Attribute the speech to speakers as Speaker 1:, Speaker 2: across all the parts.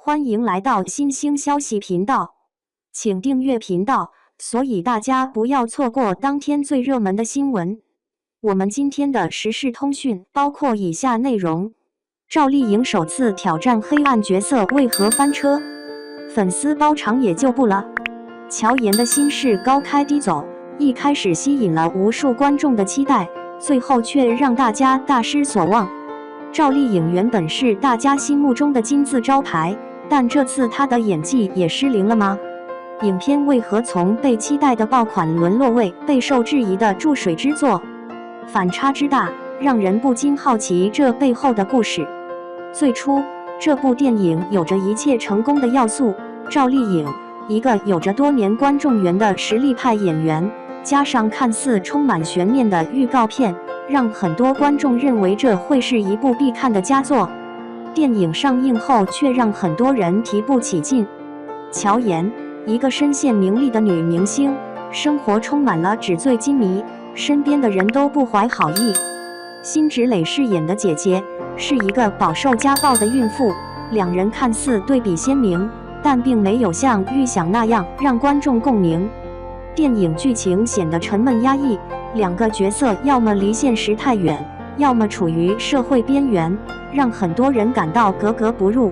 Speaker 1: 欢迎来到新兴消息频道，请订阅频道，所以大家不要错过当天最热门的新闻。我们今天的时事通讯包括以下内容：赵丽颖首次挑战黑暗角色为何翻车？粉丝包场也就不了。乔妍的心事高开低走，一开始吸引了无数观众的期待，最后却让大家大失所望。赵丽颖原本是大家心目中的金字招牌，但这次她的演技也失灵了吗？影片为何从被期待的爆款沦落为备受质疑的注水之作？反差之大，让人不禁好奇这背后的故事。最初，这部电影有着一切成功的要素，赵丽颖，一个有着多年观众缘的实力派演员，加上看似充满悬念的预告片，让很多观众认为这会是一部必看的佳作。电影上映后却让很多人提不起劲。乔妍，一个身陷名利的女明星，生活充满了纸醉金迷，身边的人都不怀好意。辛芷蕾饰演的姐姐是一个饱受家暴的孕妇，两人看似对比鲜明，但并没有像预想那样让观众共鸣。电影剧情显得沉闷压抑，两个角色要么离现实太远，要么处于社会边缘，让很多人感到格格不入。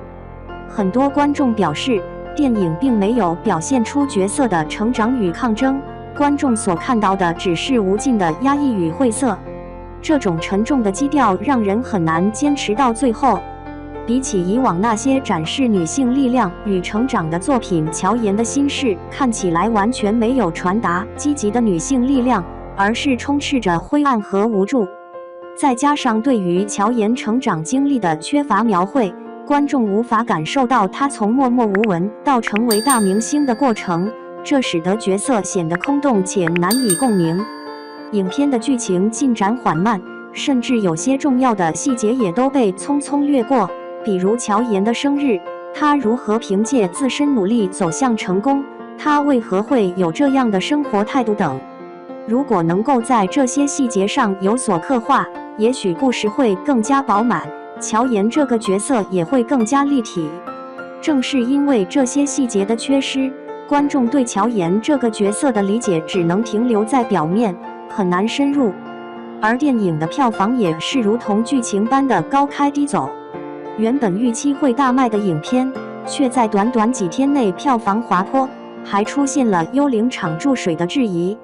Speaker 1: 很多观众表示，电影并没有表现出角色的成长与抗争，观众所看到的只是无尽的压抑与晦涩。这种沉重的基调让人很难坚持到最后。比起以往那些展示女性力量与成长的作品，乔妍的心事看起来完全没有传达积极的女性力量，而是充斥着灰暗和无助。再加上对于乔妍成长经历的缺乏描绘，观众无法感受到她从默默无闻到成为大明星的过程，这使得角色显得空洞且难以共鸣。影片的剧情进展缓慢，甚至有些重要的细节也都被匆匆略过，比如乔妍的生日，她如何凭借自身努力走向成功，她为何会有这样的生活态度等。如果能够在这些细节上有所刻画，也许故事会更加饱满，乔妍这个角色也会更加立体。正是因为这些细节的缺失，观众对乔妍这个角色的理解只能停留在表面，很难深入。而电影的票房也是如同剧情般的高开低走。原本预期会大卖的影片，却在短短几天内票房滑坡，还出现了幽灵场注水的质疑。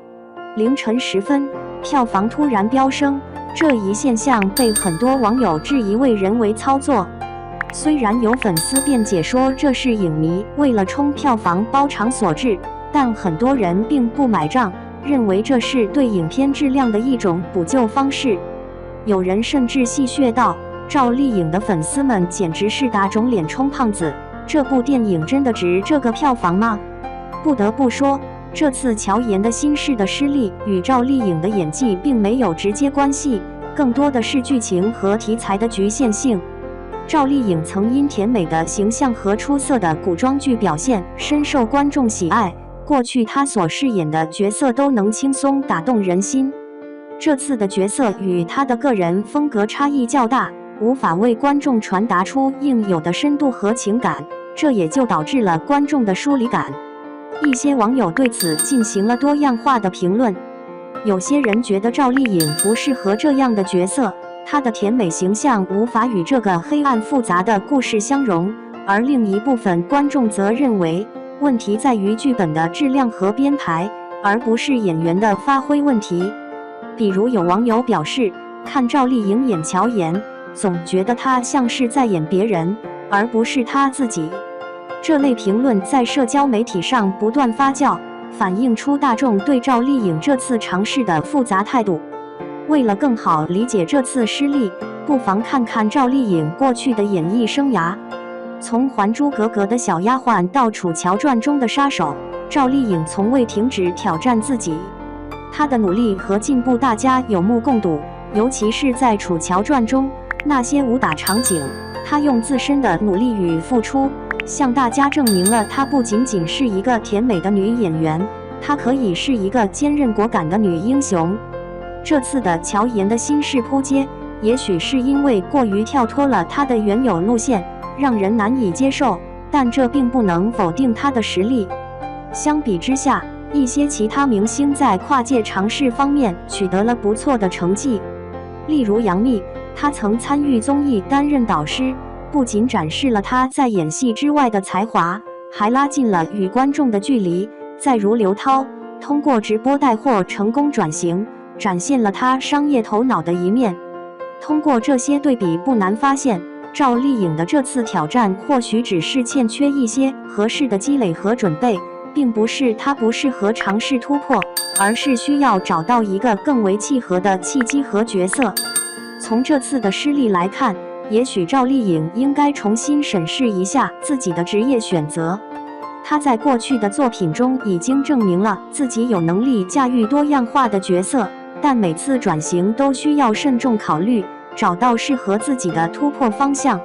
Speaker 1: 凌晨时分，票房突然飙升，这一现象被很多网友质疑为人为操作。虽然有粉丝辩解说这是影迷为了冲票房包场所致，但很多人并不买账，认为这是对影片质量的一种补救方式。有人甚至戏谑道，赵丽颖的粉丝们简直是打肿脸充胖子，这部电影真的值这个票房吗？不得不说，这次乔妍的心事的失利与赵丽颖的演技并没有直接关系，更多的是剧情和题材的局限性。赵丽颖曾因甜美的形象和出色的古装剧表现深受观众喜爱，过去她所饰演的角色都能轻松打动人心。这次的角色与她的个人风格差异较大，无法为观众传达出应有的深度和情感，这也就导致了观众的疏离感。一些网友对此进行了多样化的评论。有些人觉得赵丽颖不适合这样的角色，她的甜美形象无法与这个黑暗复杂的故事相融，而另一部分观众则认为，问题在于剧本的质量和编排，而不是演员的发挥问题。比如有网友表示，看赵丽颖演乔妍，总觉得她像是在演别人，而不是她自己。这类评论在社交媒体上不断发酵，反映出大众对赵丽颖这次尝试的复杂态度。为了更好理解这次失利，不妨看看赵丽颖过去的演艺生涯。从《还珠格格》的小丫鬟到《楚乔传》中的杀手，赵丽颖从未停止挑战自己。她的努力和进步大家有目共睹，尤其是在《楚乔传》中那些武打场景，她用自身的努力与付出，向大家证明了她不仅仅是一个甜美的女演员，她可以是一个坚韧果敢的女英雄。这次的乔妍的心事扑街，也许是因为过于跳脱了她的原有路线，让人难以接受。但这并不能否定她的实力。相比之下，一些其他明星在跨界尝试方面取得了不错的成绩，例如杨幂，她曾参与综艺担任导师，不仅展示了她在演戏之外的才华，还拉近了与观众的距离。再如刘涛，通过直播带货成功转型，展现了她商业头脑的一面。通过这些对比，不难发现，赵丽颖的这次挑战或许只是欠缺一些合适的积累和准备，并不是她不适合尝试突破，而是需要找到一个更为契合的契机和角色。从这次的失利来看，也许赵丽颖应该重新审视一下自己的职业选择。她在过去的作品中已经证明了自己有能力驾驭多样化的角色，但每次转型都需要慎重考虑，找到适合自己的突破方向。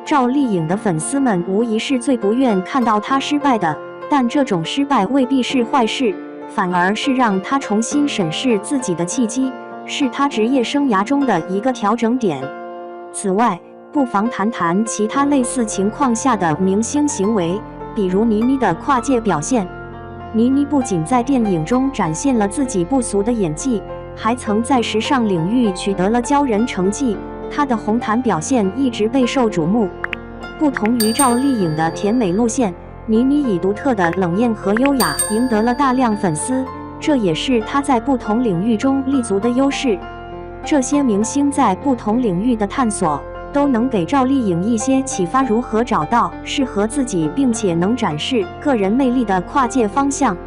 Speaker 1: 赵丽颖的粉丝们无疑是最不愿看到她失败的，但这种失败未必是坏事，反而是让她重新审视自己的契机，是她职业生涯中的一个调整点。此外，不妨谈谈其他类似情况下的明星行为，比如倪妮的跨界表现。倪妮不仅在电影中展现了自己不俗的演技，还曾在时尚领域取得了骄人成绩，她的红毯表现一直备受瞩目。不同于赵丽颖的甜美路线，倪妮以独特的冷艳和优雅赢得了大量粉丝，这也是她在不同领域中立足的优势。这些明星在不同领域的探索，都能给赵丽颖一些启发，如何找到适合自己并且能展示个人魅力的跨界方向。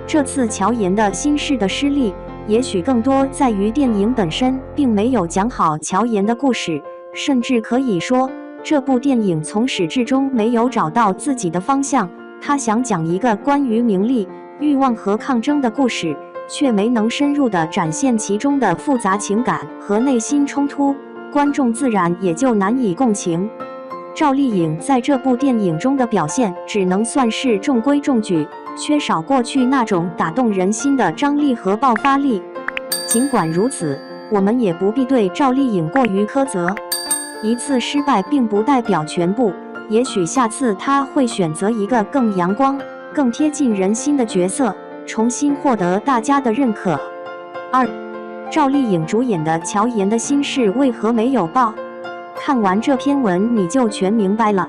Speaker 1: 这次乔妍的心事的失利，也许更多在于电影本身并没有讲好乔妍的故事，甚至可以说，这部电影从始至终没有找到自己的方向。他想讲一个关于名利、欲望和抗争的故事，却没能深入地展现其中的复杂情感和内心冲突，观众自然也就难以共情。赵丽颖在这部电影中的表现只能算是中规中矩，缺少过去那种打动人心的张力和爆发力。尽管如此，我们也不必对赵丽颖过于苛责。一次失败并不代表全部，也许下次她会选择一个更阳光、更贴近人心的角色，重新获得大家的认可。2. 赵丽颖主演的乔妍的心事为何没有爆？看完这篇文你就全明白了。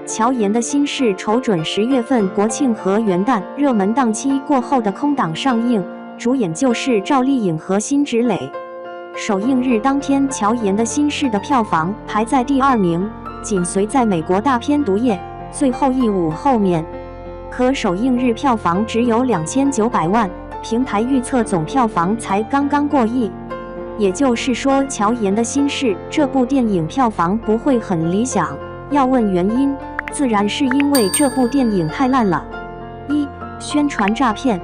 Speaker 1: 乔妍的心事瞅准10月份国庆和元旦热门档期过后的空档上映，主演就是赵丽颖和辛芷蕾。首映日当天，乔妍的心事的票房排在第2名，紧随在美国大片毒液、最后一舞后面。可首映日票房只有2900万，平台预测总票房才刚刚过亿。也就是说，乔妍的心事这部电影票房不会很理想。要问原因，自然是因为这部电影太烂了。1. 宣传诈骗。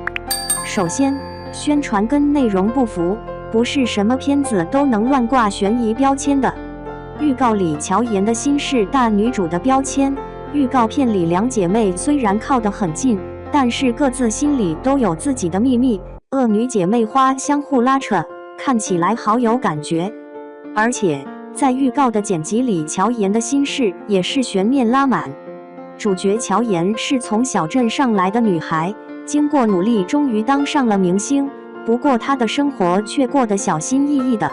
Speaker 1: 首先，宣传跟内容不符，不是什么片子都能乱挂悬疑标签的。预告里乔妍的心事大女主的标签，预告片里两姐妹虽然靠得很近，但是各自心里都有自己的秘密，恶女姐妹花相互拉扯，看起来好有感觉。而且在预告的剪辑里，乔妍的心事也是悬念拉满。主角乔妍是从小镇上来的女孩，经过努力终于当上了明星，不过她的生活却过得小心翼翼的。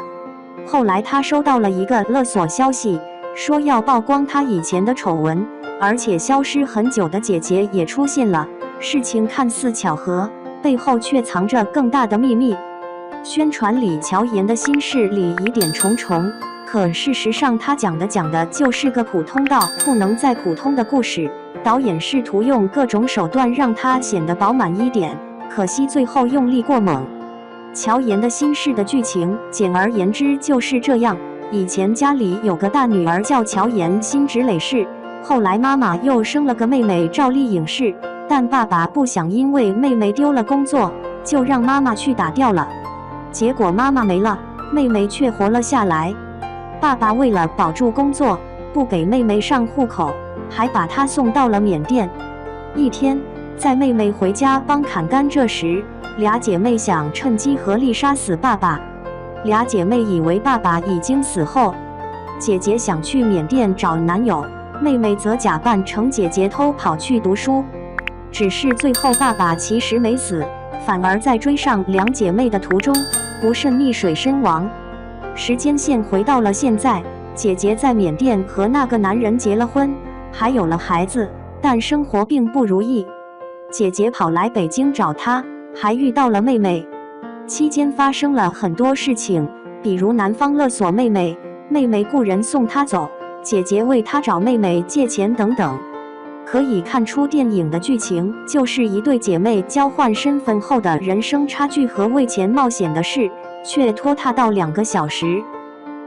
Speaker 1: 后来她收到了一个勒索消息，说要曝光她以前的丑闻，而且消失很久的姐姐也出现了。事情看似巧合，背后却藏着更大的秘密。宣传里乔妍的心事里疑点重重，可事实上她讲的就是个普通到不能再普通的故事。导演试图用各种手段让她显得饱满一点，可惜最后用力过猛。乔妍的心事的剧情简而言之就是这样：以前家里有个大女儿叫乔妍，辛芷蕾氏，后来妈妈又生了个妹妹赵丽颖氏，但爸爸不想因为妹妹丢了工作，就让妈妈去打掉了。结果妈妈没了，妹妹却活了下来。爸爸为了保住工作，不给妹妹上户口，还把她送到了缅甸。一天，在妹妹回家帮砍甘蔗时，俩姐妹想趁机合力杀死爸爸。俩姐妹以为爸爸已经死后，姐姐想去缅甸找男友，妹妹则假扮成姐姐偷跑去读书。只是最后爸爸其实没死，反而在追上两姐妹的途中不慎溺水身亡。时间线回到了现在，姐姐在缅甸和那个男人结了婚，还有了孩子，但生活并不如意。姐姐跑来北京找她，还遇到了妹妹。期间发生了很多事情，比如男方勒索妹妹，妹妹雇人送她走，姐姐为她找妹妹借钱等等。可以看出电影的剧情就是一对姐妹交换身份后的人生差距和为钱冒险的事，却拖沓到2个小时。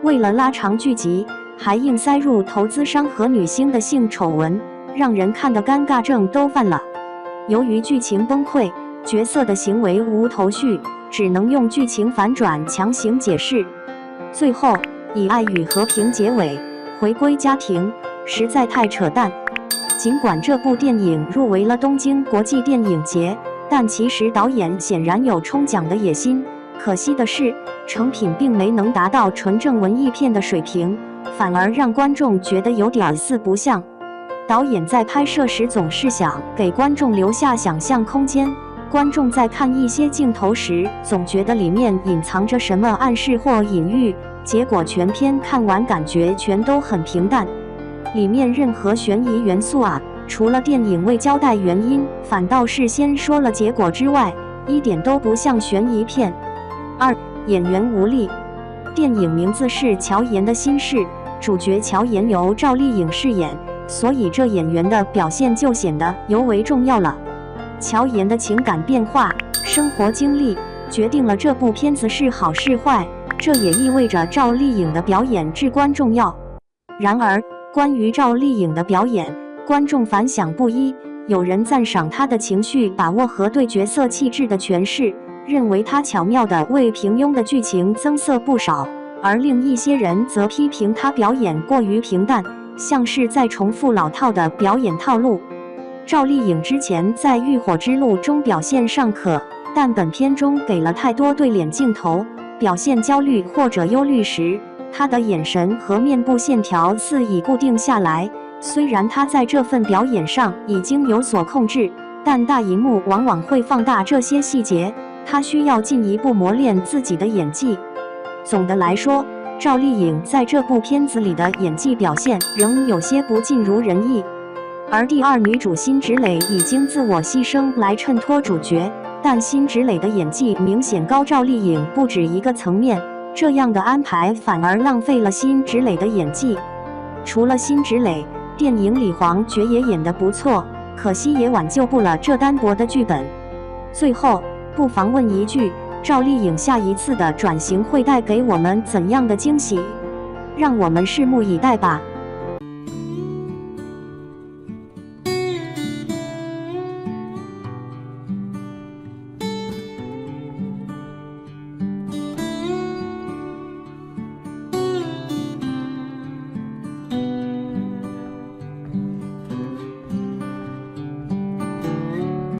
Speaker 1: 为了拉长剧集，还硬塞入投资商和女星的性丑闻，让人看得尴尬症都犯了。由于剧情崩溃，角色的行为无头绪，只能用剧情反转强行解释。最后以爱与和平结尾，回归家庭，实在太扯淡。尽管这部电影入围了东京国际电影节，但其实导演显然有冲奖的野心。可惜的是，成品并没能达到纯正文艺片的水平，反而让观众觉得有点四不像。导演在拍摄时总是想给观众留下想象空间，观众在看一些镜头时总觉得里面隐藏着什么暗示或隐喻，结果全片看完感觉全都很平淡。里面任何悬疑元素除了电影未交代原因，反倒是先说了结果之外，一点都不像悬疑片。2. 演员无力。电影名字是乔妍的心事，主角乔妍由赵丽颖饰演，所以这演员的表现就显得尤为重要了。乔妍的情感变化、生活经历，决定了这部片子是好是坏，这也意味着赵丽颖的表演至关重要。然而，关于赵丽颖的表演，观众反响不一，有人赞赏她的情绪把握和对角色气质的诠释，认为她巧妙地为平庸的剧情增色不少，而另一些人则批评她表演过于平淡，像是在重复老套的表演套路。赵丽颖之前在《浴火之路》中表现尚可，但本片中给了太多对脸镜头，表现焦虑或者忧虑时，她的眼神和面部线条似已固定下来。虽然她在这份表演上已经有所控制，但大荧幕往往会放大这些细节，她需要进一步磨练自己的演技。总的来说，赵丽颖在这部片子里的演技表现仍有些不尽如人意。而第2女主辛芷蕾已经自我牺牲来衬托主角，但辛芷蕾的演技明显高赵丽颖不止一个层面，这样的安排反而浪费了辛芷蕾的演技。除了辛芷蕾，电影里黄觉也演得不错，可惜也挽救不了这单薄的剧本。最后，不妨问一句，赵丽颖下一次的转型会带给我们怎样的惊喜？让我们拭目以待吧。